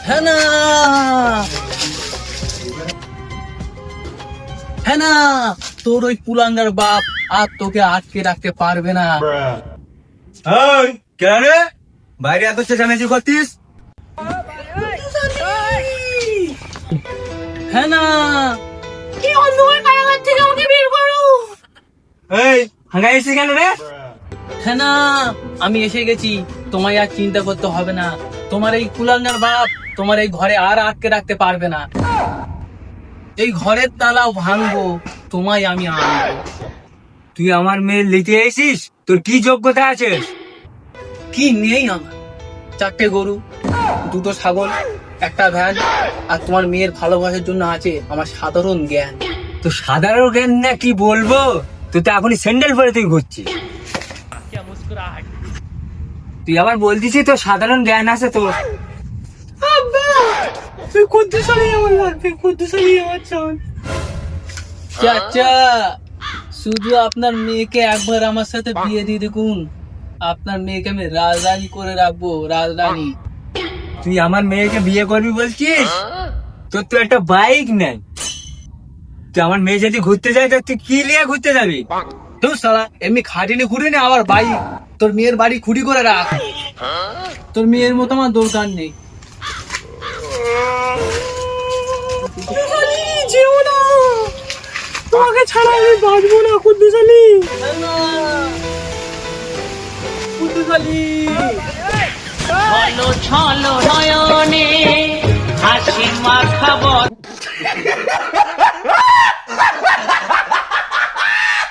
হ্যাঁ না, হ্যাঁ না, তোর ওই কুলাঙ্গার বাপ আর তোকে আটকে রাখতে পারবে না। কেন রে বাইরে এত চেঁচামেচি করতিস? হ্যাঁ না, এই অন্ধকার কারাগার থেকে আমাকে বের করো। এই হাঙ্গাই এসে কেন রে? হ্যাঁ না, আমি এসে গেছি, তোমায় আর চিন্তা করতে হবে না। তোমার এই কুলাঙ্গার বাপ তোমার এই ঘরে আর আটকে রাখতে পারবে না। এই ঘরের তালাও ভাঙবো, তোমায় আমি আনবো। তুই আমার মেয়ে লিতে এসিস? তোর কি যোগ্যতা আছে? কি নেই আমার? 4টে গরু, 2টো ছাগল, একটা ভ্যান, আর তোমার মেয়ের ভালোবাসার জন্য আছে আমার সাধারণ জ্ঞান। তো সাধারণ জ্ঞান না কি বলবো? তুই তো এখনই স্যান্ডেল পরে তুই ঘুরছিস। তুই আবার বলতিস তো সাধারণ জ্ঞান আছে তোর? চাচা, শুধু আপনার মেয়েকে একবার আমার সাথে বিয়ে দিয়ে দেখুন, আপনার মেয়েকে আমি রাজরানী করে রাখবো, রাজরানী। তুই আমার মেয়েকে বিয়ে করবি বলছিস? তোর তো একটা বাইক নেই। তুই আমার মেয়ে যদি ঘুরতে যায়, তুই কি নিয়ে ঘুরতে যাবি? তুই সালা এমনি খাটিনি ঘুরে নে, আবার বাড়ি তোর মেয়ের বাড়ি খুঁড়ি করে রাখ। তোর মেয়ের মতো আমার দরকার নেই। তোমাকে ছাড়া আমি বাঁচবো না কুদ্দুসালি। কুদ্দুসালি ছলো ছলো নয়নে হাসি মাখাবো।